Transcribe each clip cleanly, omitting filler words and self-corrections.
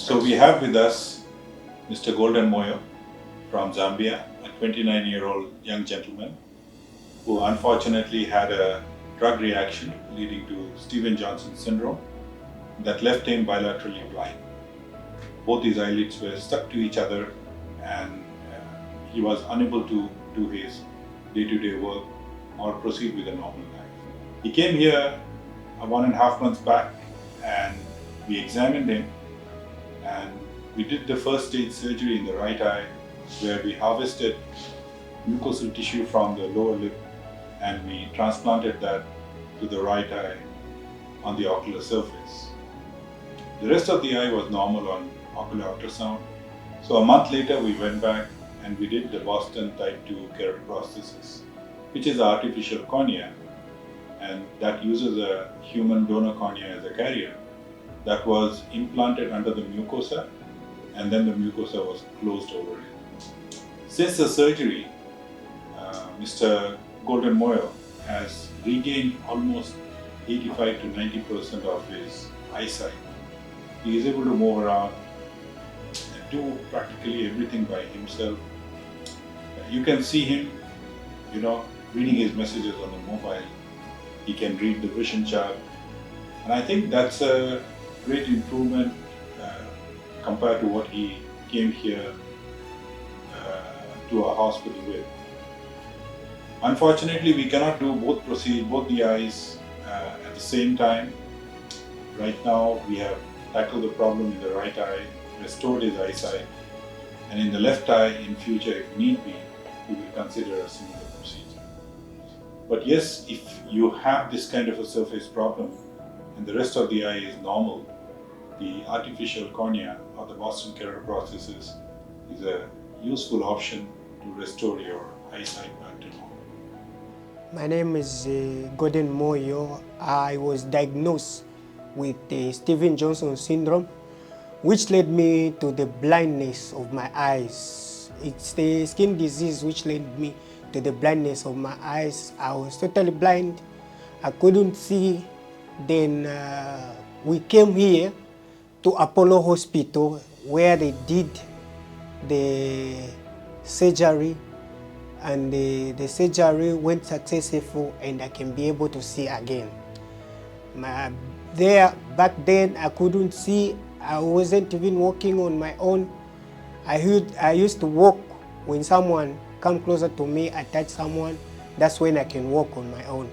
So we have with us Mr. Golden Moyo from Zambia, a 29-year-old young gentleman who unfortunately had a drug reaction leading to Stevens-Johnson syndrome that left him bilaterally blind. Both his eyelids were stuck to each other and he was unable to do his day-to-day work or proceed with a normal life. He came here 1.5 months back and we examined him and we did the first stage surgery in the right eye where we harvested mucosal tissue from the lower lip and we transplanted that to the right eye on the ocular surface. The rest of the eye was normal on ocular ultrasound. So a month later we went back and we did the Boston type 2 keratoprosthesis, which is an artificial cornea, and that uses a human donor cornea as a carrier that was implanted under the mucosa and then the mucosa was closed over it. Since the surgery, Mr. Golden Moyo has regained almost 85 to 90% of his eyesight. He is able to move around and do practically everything by himself. You can see him, reading his messages on the mobile. He can read the vision chart. And I think that's a great improvement compared to what he came here to our hospital with. Unfortunately, we cannot do both the eyes at the same time. Right now, we have tackled the problem in the right eye, restored his eyesight, and in the left eye, in future, if need be, we will consider a similar procedure. But yes, if you have this kind of a surface problem and the rest of the eye is normal, the artificial cornea or the Boston keratoprosthesis is a useful option to restore your eyesight back to normal. My name is Golden Moyo. I was diagnosed with Stevens-Johnson syndrome, which led me to the blindness of my eyes. It's the skin disease which led me to the blindness of my eyes. I was totally blind. I couldn't see. Then we came here to Apollo Hospital where they did the surgery, and the surgery went successful and I can be able to see again. Back then I couldn't see. I wasn't even walking on my own. I used to walk when someone come closer to me, I touch someone, that's when I can walk on my own.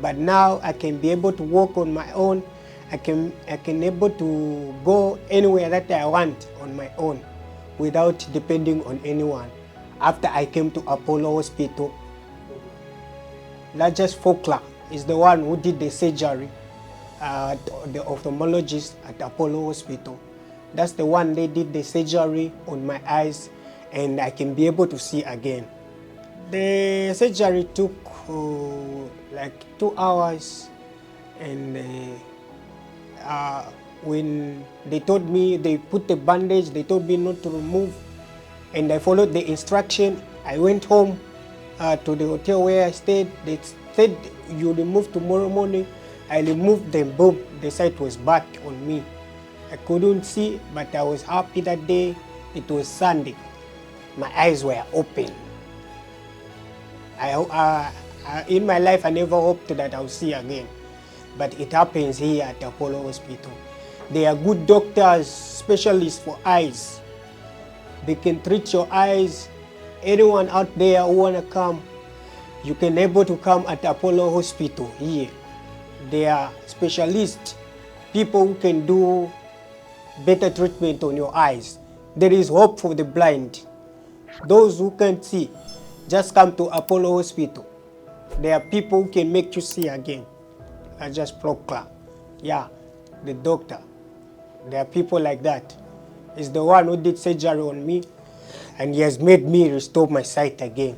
But now I can be able to walk on my own. I can able to go anywhere that I want on my own without depending on anyone. After I came to Apollo Hospital, Rajesh Fogla is the one who did the surgery, the ophthalmologist at Apollo Hospital. That's the one they did the surgery on my eyes and I can be able to see again. The surgery took like 2 hours, and when they told me, they put the bandage, they told me not to remove, and I followed the instruction. I went home to the hotel where I stayed. They said, you remove tomorrow morning. I removed them, boom, the sight was back on me. I couldn't see, but I was happy that day. It was Sunday. My eyes were open. In my life, I never hoped that I'll see again. But it happens here at Apollo Hospital. They are good doctors, specialists for eyes. They can treat your eyes. Anyone out there who wanna come, you can able to come at Apollo Hospital here. They are specialists, people who can do better treatment on your eyes. There is hope for the blind. Those who can't see, just come to Apollo Hospital. There are people who can make you see again. I just Fogla, yeah, the doctor. There are people like that. He's the one who did surgery on me, and he has made me restore my sight again.